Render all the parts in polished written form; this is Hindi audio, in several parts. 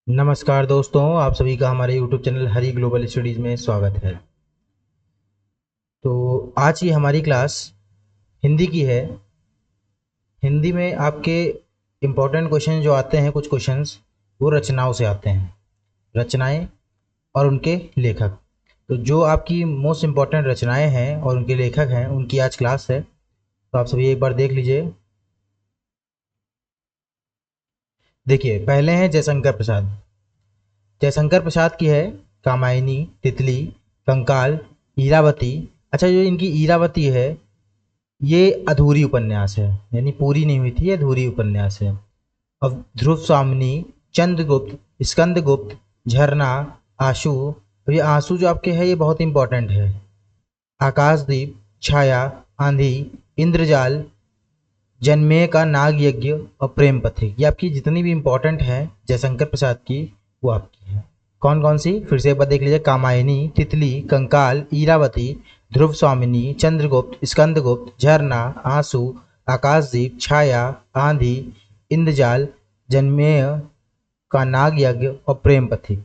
नमस्कार दोस्तों, आप सभी का हमारे YouTube चैनल हरी ग्लोबल स्टडीज़ में स्वागत है। तो आज की हमारी क्लास हिंदी की है। हिंदी में आपके इम्पोर्टेंट क्वेश्चन जो आते हैं, कुछ क्वेश्चंस वो रचनाओं से आते हैं। रचनाएं और उनके लेखक। तो जो आपकी मोस्ट इम्पोर्टेंट रचनाएं हैं और उनके लेखक हैं, उनकी आज क्लास है। तो आप सभी एक बार देख लीजिए। देखिए, पहले हैं जयशंकर प्रसाद। जयशंकर प्रसाद की है कामायनी, तितली, कंकाल, ईरावती। अच्छा, जो इनकी ईरावती है ये अधूरी उपन्यास है, यानी पूरी नहीं हुई थी, ये अधूरी उपन्यास है। अब ध्रुव स्वामिनी, चंद्रगुप्त, स्कंदगुप्त, झरना, आशु। अब ये आंसू जो आपके है ये बहुत इंपॉर्टेंट है। आकाशदीप, छाया, आंधी, इंद्रजाल, जन्मेय का नाग यज्ञ और प्रेम पथिक। ये आपकी जितनी भी इंपॉर्टेंट है जयशंकर प्रसाद की, वो आपकी है। कौन कौन सी, फिर से एक बार देख लीजिए। कामायनी, तितली, कंकाल, ईरावती, ध्रुव स्वामिनी, चंद्रगुप्त, स्कंदगुप्त, झरना, आंसू, आकाशदीप, छाया, आंधी, इंद्रजाल, जन्मेय का नाग यज्ञ और प्रेम पथिक।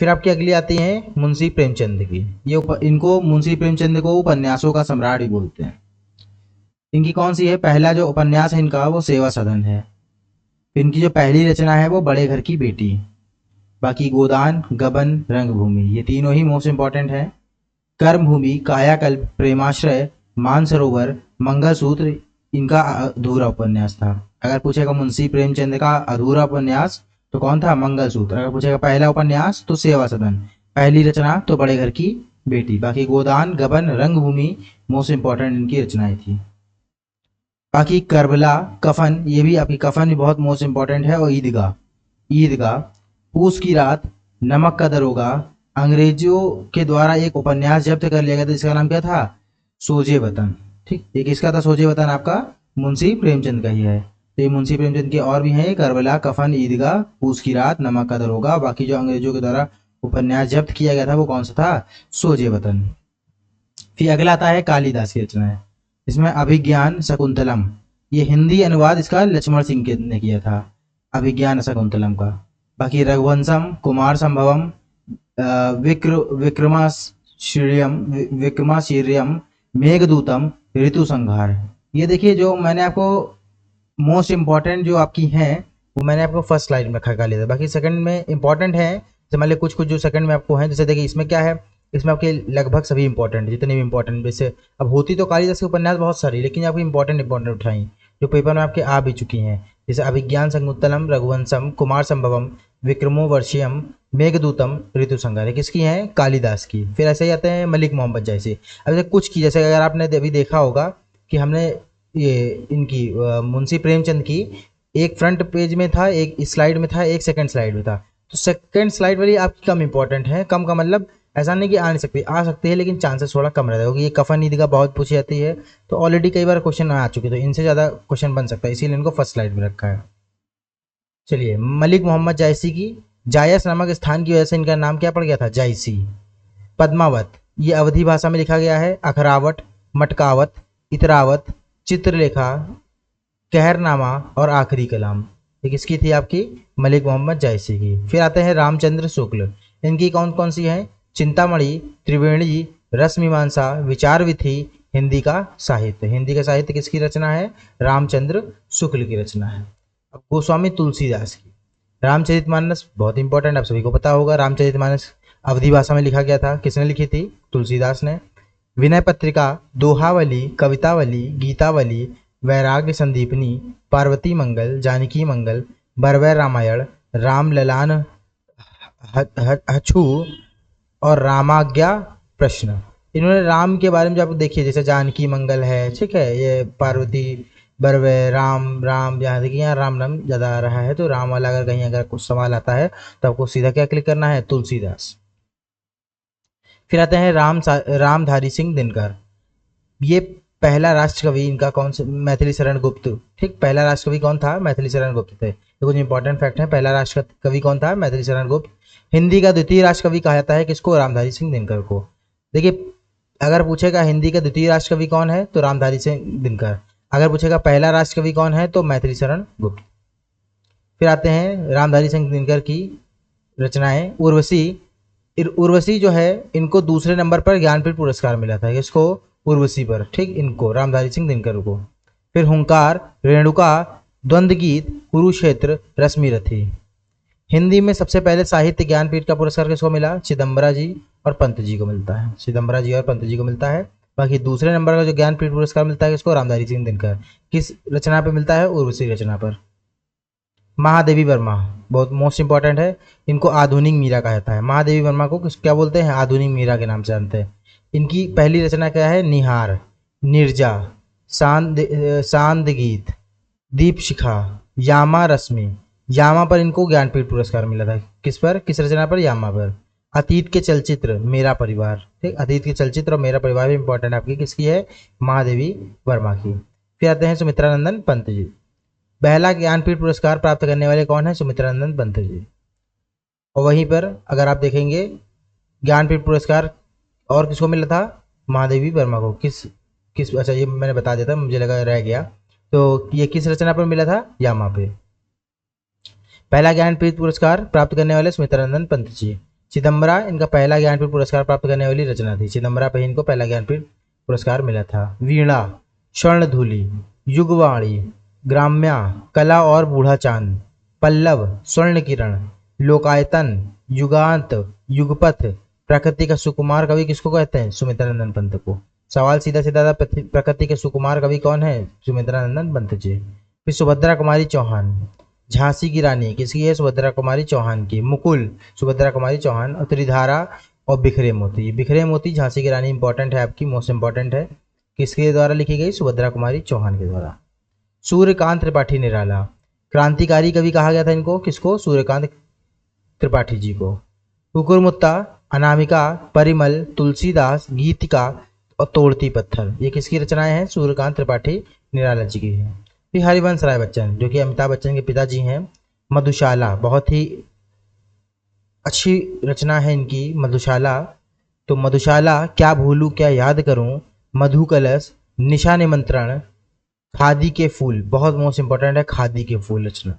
फिर आपकी अगली आती है मुंशी प्रेमचंद की। इनको मुंशी प्रेमचंद को उपन्यासों का सम्राट भी बोलते हैं। इनकी कौन सी है, पहला जो उपन्यास है इनका वो सेवा सदन है। इनकी जो पहली रचना है वो बड़े घर की बेटी। बाकी गोदान, गबन, रंगभूमि, ये तीनों ही मोस्ट इंपॉर्टेंट है। कर्मभूमि, कायाकल्प, प्रेमाश्रय, मानसरोवर, मंगलसूत्र इनका अधूरा उपन्यास था। अगर पूछेगा मुंशी प्रेमचंद का अधूरा उपन्यास तो कौन था, मंगलसूत्र। अगर पूछेगा पहला उपन्यास तो सेवा सदन, पहली रचना तो बड़े घर की बेटी। बाकी गोदान, गबन, रंगभूमि मोस्ट इंपॉर्टेंट इनकी रचनाएं थी। बाकी करबला, कफन, ये भी आपकी कफन भी बहुत मोस्ट इंपॉर्टेंट है। और ईदगाह, ईदगाह, पूस की रात, नमक का दरोगा, अंग्रेजों के द्वारा एक उपन्यास जब्त कर लिया गया था जिसका नाम क्या था, सोजे वतन। ठीक, ये किसका था सोजे वतन, आपका मुंशी प्रेमचंद का ही है। तो ये मुंशी प्रेमचंद के और भी हैं, करबला, कफन, ईदगाह, पूस की रात, नमक का दरोगा। बाकी जो अंग्रेजों के द्वारा उपन्यास जब्त किया गया था वो कौन सा था, सोजे वतन। फिर अगला आता है कालिदास की रचना है। इसमें अभिज्ञान शकुंतलम, ये हिंदी अनुवाद इसका लक्ष्मण सिंह ने किया था, अभिज्ञान शकुंतलम का। बाकी रघुवंशम, कुमार संभवम, विक्रमाश्चर्यम, विक्रमाश्चर्यम, मेघदूतम, ऋतु संहार। ये देखिए, जो मैंने आपको मोस्ट इंपॉर्टेंट जो आपकी हैं वो मैंने आपको फर्स्ट स्लाइड में रखा लिया था। बाकी सेकंड में इंपॉर्टेंट है, जैसे मान लीजिए कुछ कुछ जो सेकंड में आपको हैं। जैसे देखिए इसमें क्या है, इसमें आपके लगभग सभी इंपॉर्टेंट, जितने भी इंपॉर्टेंट। वैसे अब होती तो कालिदास के उपन्यास बहुत सारी, लेकिन आपको इंपॉर्टेंट इंपॉर्टेंट उठाई जो पेपर में आपके आ भी चुकी हैं। जैसे अभिज्ञान शकुंतलम, रघुवंशम, कुमार संभवम, विक्रमो वर्षियम, मेघदूतम, ऋतु संहार, किसकी हैं, कालिदास की। फिर ऐसे ही आते हैं मलिक मोहम्मद जैसे। अब जैसे कुछ की, जैसे अगर आपने अभी देखा होगा कि हमने ये इनकी मुंशी प्रेमचंद की एक फ्रंट पेज में था, एक स्लाइड में था, एक सेकंड स्लाइड में था। तो सेकंड स्लाइड वाली आपकी कम इंपॉर्टेंट है। कम का मतलब ऐसा नहीं कि आ नहीं सकती, आ सकती है, लेकिन चांसेस थोड़ा कम रहता है, क्योंकि ये कफन ईदगाह बहुत पूछी जाती है। तो ऑलरेडी कई बार क्वेश्चन आ चुके, तो इनसे ज़्यादा क्वेश्चन बन सकता है, इसीलिए इनको फर्स्ट स्लाइड में रखा है। चलिए, मलिक मोहम्मद जायसी की, जायस नामक स्थान की वजह से इनका नाम क्या पड़ गया था, जायसी। पद्मावत, ये अवधी भाषा में लिखा गया है। अखरावट, मटकावत, इतरावत, चित्रलेखा, कहरनामा और आखिरी कलाम, ये किसकी थी, आपकी मलिक मोहम्मद जायसी की। फिर आते हैं रामचंद्र शुक्ल। इनकी कौन कौन सी हैं, चिंतामणि, त्रिवेणी, रसमीमांसा, विचार विधि, हिंदी का साहित्य। हिंदी का साहित्य किसकी रचना है, रामचंद्र शुक्ल की रचना है। अब गोस्वामी तुलसीदास की रामचरितमानस, बहुत इंपॉर्टेंट, आप सभी को पता होगा। रामचरितमानस अवधी भाषा में लिखा गया था, किसने लिखी थी, तुलसीदास ने। विनय पत्रिका, दोहावली, कवितावली, गीतावली, वैराग्य संदीपनी, पार्वती मंगल, जानकी मंगल, बरवै रामायण, राम ललान हछू और रामाज्ञा प्रश्न। इन्होंने राम के बारे में जो आप देखिए, जैसे जानकी मंगल है, ठीक है, ये पार्वती, बरवे, राम राम, जहाँ देखिए यहाँ राम नाम ज़्यादा आ रहा है, तो राम वाला अगर कहीं अगर कुछ सवाल आता है तो आपको सीधा क्या क्लिक करना है, तुलसीदास। फिर आते हैं रामधारी सिंह दिनकर। ये पहला राष्ट्र कवि इनका कौन सा, मैथिली शरण गुप्त। ठीक, पहला राष्ट्र कवि कौन था, मैथिली शरण गुप्त थे। ये कुछ इंपॉर्टेंट फैक्ट है, पहला राष्ट्र कवि कौन था, मैथिली शरण गुप्त। हिंदी का द्वितीय राष्ट्र कवि कहा जाता है किसको, रामधारी सिंह दिनकर को। देखिए, अगर पूछेगा हिंदी का द्वितीय राष्ट्र कवि कौन है तो रामधारी सिंह दिनकर। अगर पूछेगा पहला राष्ट्र कवि कौन है तो मैथिली शरण गुप्त। फिर आते हैं रामधारी सिंह दिनकर की रचनाएं। उर्वशी, उर्वशी जो है इनको दूसरे नंबर पर ज्ञानपीठ पुरस्कार मिला था, इसको उर्वशी पर, ठीक, इनको रामधारी सिंह दिनकर को। फिर हुंकार, रेणुका, द्वंद्व गीत, कुरुक्षेत्र, रश्मि रथी। हिंदी में सबसे पहले साहित्य ज्ञानपीठ का पुरस्कार किसको मिला? चिदम्बरा जी और पंत जी को मिलता है, चिदम्बरा जी और पंत जी को मिलता है। बाकी दूसरे नंबर का जो ज्ञानपीठ पुरस्कार मिलता है किसको? रामधारी सिंह दिनकर। किस रचना पर मिलता है? उर्वशी रचना पर। महादेवी वर्मा, बहुत मोस्ट इंपॉर्टेंट है, इनको आधुनिक मीरा कहा जाता है। महादेवी वर्मा को क्या बोलते हैं? आधुनिक मीरा के नाम से जानते हैं। इनकी पहली रचना क्या है? निहार, निर्जा, सांद गीत, दीप शिखा, यामा रश्मि। यामा पर इनको ज्ञानपीठ पुरस्कार मिला था। किस पर? किस रचना पर? यामा पर। अतीत के चलचित्र, मेरा परिवार, ठीक, अतीत के चलचित्र और मेरा परिवार भी इंपॉर्टेंट आपकी, किसकी है? महादेवी वर्मा की। फिर आते हैं सुमित्रानंदन पंत जी। पहला ज्ञानपीठ पुरस्कार प्राप्त करने वाले कौन है? सुमित्रानंदन पंत जी। और वहीं पर अगर आप देखेंगे ज्ञानपीठ पुरस्कार और किसको मिला था? महादेवी वर्मा को। किस किस अच्छा, ये मैंने बता दिया था, मुझे लगा रह गया। तो ये किस रचना पर मिला था? यामा पे। पहला ज्ञानपीठ पुरस्कार प्राप्त करने वाले सुमित्रानंदन पंत जी। चिदम्बरा इनका पहला ज्ञानपीठ पुरस्कार प्राप्त करने वाली रचना थी, चिदम्बरा पे इनको पहला ज्ञानपीठ पुरस्कार मिला था। वीणा, स्वर्णधूलि, युगवाणी, ग्राम्या, कला और बूढ़ा चांद, पल्लव, स्वर्ण किरण, लोकायतन, युगांत, युगपथ, प्रकृति का सुकुमार कवि किसको कहते हैं? सुमित्रानंदन पंत को। सवाल सीधा सीधा था, प्रकृति के सुकुमार कवि कौन है? सुमित्रानंदन पंत जी। फिर सुभद्रा कुमारी चौहान, झांसी की रानी किसकी है? सुभद्रा कुमारी चौहान की। मुकुल, सुभद्रा कुमारी चौहान। और त्रिधारा और बिखरे मोती, बिखरे मोती झांसी की रानी इंपॉर्टेंट है आपकी, मोस्ट इंपॉर्टेंट है। किसके द्वारा लिखी गई? सुभद्रा कुमारी चौहान के द्वारा। सूर्यकांत त्रिपाठी निराला, क्रांतिकारी कवि कहा गया था इनको, किसको? सूर्यकांत त्रिपाठी जी को। कुकुरमुत्ता, अनामिका, परिमल, तुलसीदास, गीतिका और तोड़ती पत्थर, ये किसकी रचनाएं हैं? सूर्यकांत त्रिपाठी निराला जी की है। फिर हरिवंश राय बच्चन, जो कि अमिताभ बच्चन के पिताजी हैं। मधुशाला, बहुत ही अच्छी रचना है इनकी मधुशाला। तो मधुशाला, क्या भूलूं क्या याद करूं, मधु कलश, निशा निमंत्रण, खादी के फूल, बहुत मोस्ट इंपॉर्टेंट है खादी के फूल रचना।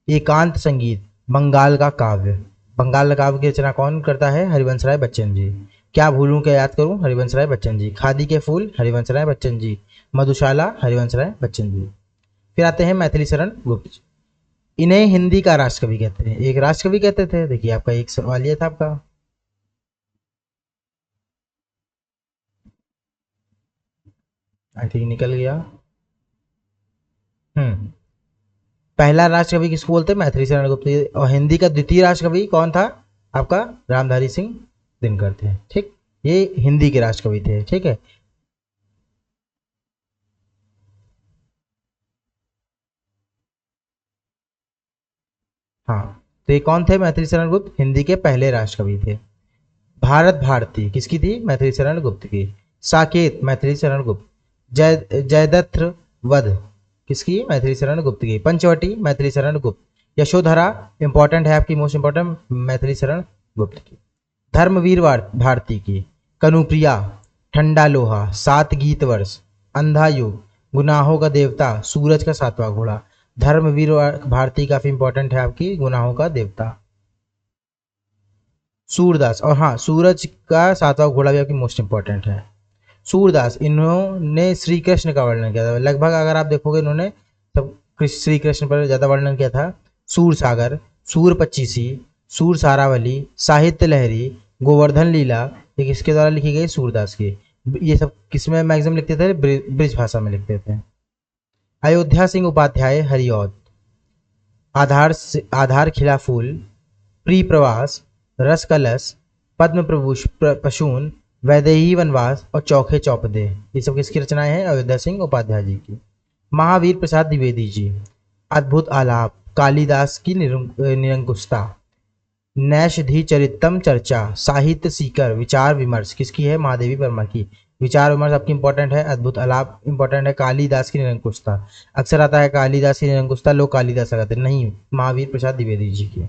एकांत संगीत, बंगाल का काव्य, बंगाल काव्य की रचना कौन करता है? हरिवंश राय बच्चन जी। क्या भूलूं क्या याद करूं, हरिवंश राय बच्चन जी। खादी के फूल, हरिवंश राय बच्चन जी। मधुशाला, हरिवंश राय बच्चन जी। फिर आते हैं मैथिली शरण गुप्त। इन्हें हिंदी का राष्ट्रकवि कहते हैं, एक राष्ट्रकवि कहते थे। देखिए आपका एक सवाल ये था आपका। आई थिंक निकल गया। पहला राष्ट्रकवि किसको बोलते हैं? मैथिली शरण गुप्त। और हिंदी का द्वितीय राष्ट्रकवि कौन था आपका? रामधारी सिंह दिनकर थे, ठीक, ये हिंदी के राष्ट्रकवि थे, ठीक है। हाँ, तो ये कौन थे? मैथिली शरण गुप्त हिंदी के पहले राष्ट्रकवि थे। भारत भारती किसकी थी? मैथिली शरण गुप्त की। साकेत, मैथिली शरण गुप्त। जयदत्त वध किसकी? मैथिली शरण गुप्त की। पंचवटी, मैथिली शरण गुप्त। यशोधरा इंपॉर्टेंट है आपकी, मोस्ट इंपॉर्टेंट, मैथिली शरण गुप्त की। धर्मवीर भारती की। कनुप्रिया, ठंडा लोहा, सात गीत वर्ष, अंधा युग, गुनाहों का देवता, सूरज का सातवां घोड़ा। धर्मवीर भारती काफी इंपॉर्टेंट है आपकी, गुनाहों का देवता। सूरदास, और हाँ, सूरज का सातवां घोड़ा भी आपकी मोस्ट इंपॉर्टेंट है। सूरदास, इन्होंने श्री कृष्ण का वर्णन किया था लगभग, अगर आप देखोगे इन्होंने सब श्री कृष्ण पर ज्यादा वर्णन किया था। सूर सागर, सूर पच्चीसी, सूर सारावली, साहित्य लहरी, गोवर्धन लीला, ये किसके द्वारा लिखी गई? सूरदास की। ये सब किसमें मैक्सिमम लिखते थे? ब्रिज भाषा में लिखते थे। अयोध्या सिंह उपाध्याय हरिऔध, आधार खिला फूल, प्री प्रवास, रस कलश, पद्म पशून, वैदेही वनवास और चौखे चौपदे, ये सब किसकी रचनाएं हैं? अयोध्या सिंह उपाध्याय जी की। महावीर प्रसाद द्विवेदी जी, अद्भुत आलाप, कालिदास की निरंकुशता, नैषधि चरितम चर्चा, साहित्य सीकर, विचार विमर्श, किसकी है? महादेवी वर्मा की। विचार विमर्श आपकी इंपॉर्टेंट है, अद्भुत आलाप इंपॉर्टेंट है, कालिदास की निरंकुशता, अक्सर आता है कालिदास की निरंकुशता, लोग कालिदास कहते नहीं, महावीर प्रसाद द्विवेदी जी की।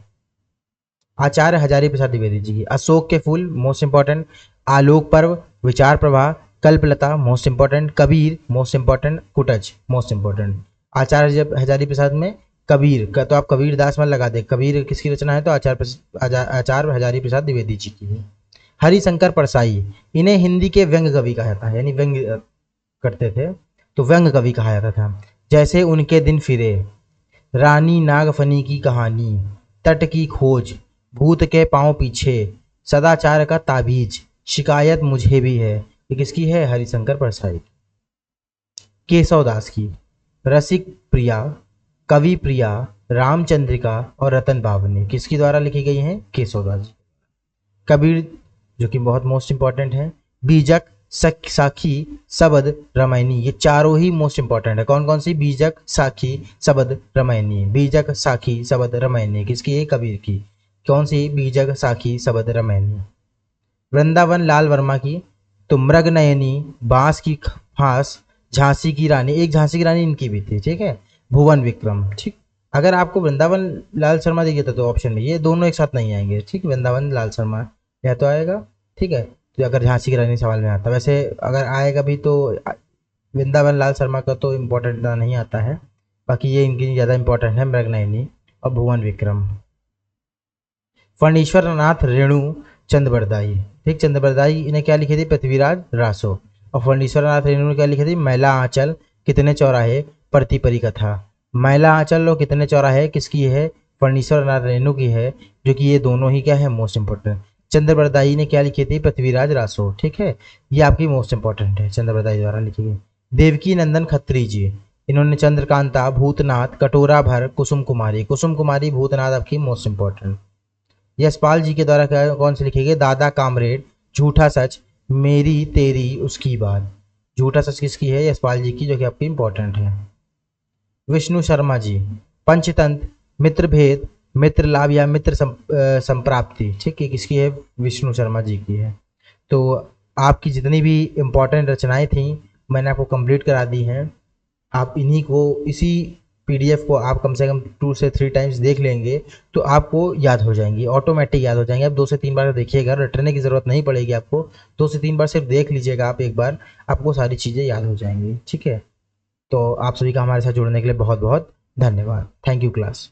आचार्य हजारी प्रसाद द्विवेदी जी की। अशोक के फूल, मोस्ट इंपॉर्टेंट। आलोक Parv, Vichar Pravah, Kalpalata, most important. Kabir, most important. Kutaj, most important. Acharya Hazari Prasad में कबीर का तो आप कबीर दास मत लगा दे, कबीर किसकी रचना है तो आचार्य हजारी प्रसाद द्विवेदी जी की है। हरिशंकर परसाई, इन्हें हिंदी के व्यंग कवि कहा जाता है, यानी व्यंग करते थे तो व्यंग कवि कहा जाता था। जैसे उनके दिन फिरे, रानी नागफनी की कहानी, तट की खोज, भूत के पांव पीछे, सदाचार का ताबीज, शिकायत मुझे भी है, ये किसकी है? हरिशंकर परसाई। केशव दास की, रसिक प्रिया, कवि प्रिया, रामचंद्रिका और रतन बावनी किसकी द्वारा लिखी गई हैं? केशव दास जी। कबीर जो कि बहुत मोस्ट इंपॉर्टेंट है, बीजक, साखी, सबद, रामायणी, ये चारों ही मोस्ट इंपॉर्टेंट है। कौन कौन सी? बीजक, साखी, सबद, रामायणी। बीजक, साखी, सबद, रामायणी किसकी है? कबीर की। कौन सी? बीजक, साखी, सबद, रामायणी। वृंदावन लाल वर्मा की, तो मृग नयनी, बांस की फांस, झांसी की रानी, एक झांसी की रानी इनकी भी थी, ठीक है। भुवन विक्रम, ठीक। अगर आपको वृंदावन लाल शर्मा दिखे तो ऑप्शन में ये दोनों एक साथ नहीं आएंगे, ठीक। वृंदावन लाल शर्मा या तो आएगा, ठीक है, तो अगर झांसी की रानी सवाल में आता। वैसे अगर आएगा भी तो वृंदावन लाल शर्मा का तो इम्पोर्टेंट नहीं आता है, बाकी ये इनकी ज़्यादा इम्पोर्टेंट है, मृग नयनी और भुवन विक्रम। फणीश्वर नाथ रेणु चंद्रबरदाई, ठीक। चंद्रबरदाई इन्हें क्या लिखी थी? पृथ्वीराज रासो। और फणीश्वर नाथ रेणु ने क्या लिखी थी? मैला आंचल, कितने चौराहे, प्रतिपरी कथा। मैला आंचल और कितने चौराहे किसकी है? फणीश्वर नाथ रेणु की है, जो कि ये दोनों ही क्या है? Most important. चंद्रबरदाई ने क्या लिखी थी? पृथ्वीराज रासो, ठीक है। ये आपकी मोस्ट इंपॉर्टेंट है, चंद्रबरदाई द्वारा लिखी गई। देवकी नंदन खत्री जी, इन्होंने चंद्रकांता, भूतनाथ, कटोरा भर, कुसुम कुमारी। कुसुम कुमारी, भूतनाथ आपकी मोस्ट इंपॉर्टेंट। यशपाल जी के द्वारा कौन से लिखे गए? दादा कामरेड, झूठा सच, मेरी तेरी उसकी बात। झूठा सच किसकी है? यशपाल जी की, जो कि आपकी इंपॉर्टेंट है। विष्णु शर्मा जी, पंचतंत्र, मित्र भेद, मित्र लाभ या मित्र संप्राप्ति, ठीक है, किसकी है? विष्णु शर्मा जी की है। तो आपकी जितनी भी इम्पोर्टेंट रचनाएं थी मैंने आपको कंप्लीट करा दी हैं। आप इन्हीं को, इसी पीडीएफ को आप कम से कम 2 से 3 टाइम्स देख लेंगे तो आपको याद हो जाएंगी, ऑटोमेटिक याद हो जाएंगे। आप 2 से 3 बार देखिएगा, रटने की ज़रूरत नहीं पड़ेगी आपको। 2 से 3 बार सिर्फ देख लीजिएगा आप एक बार, आपको सारी चीज़ें याद हो जाएंगी, ठीक है। तो आप सभी का हमारे साथ जुड़ने के लिए बहुत बहुत धन्यवाद। Thank you class.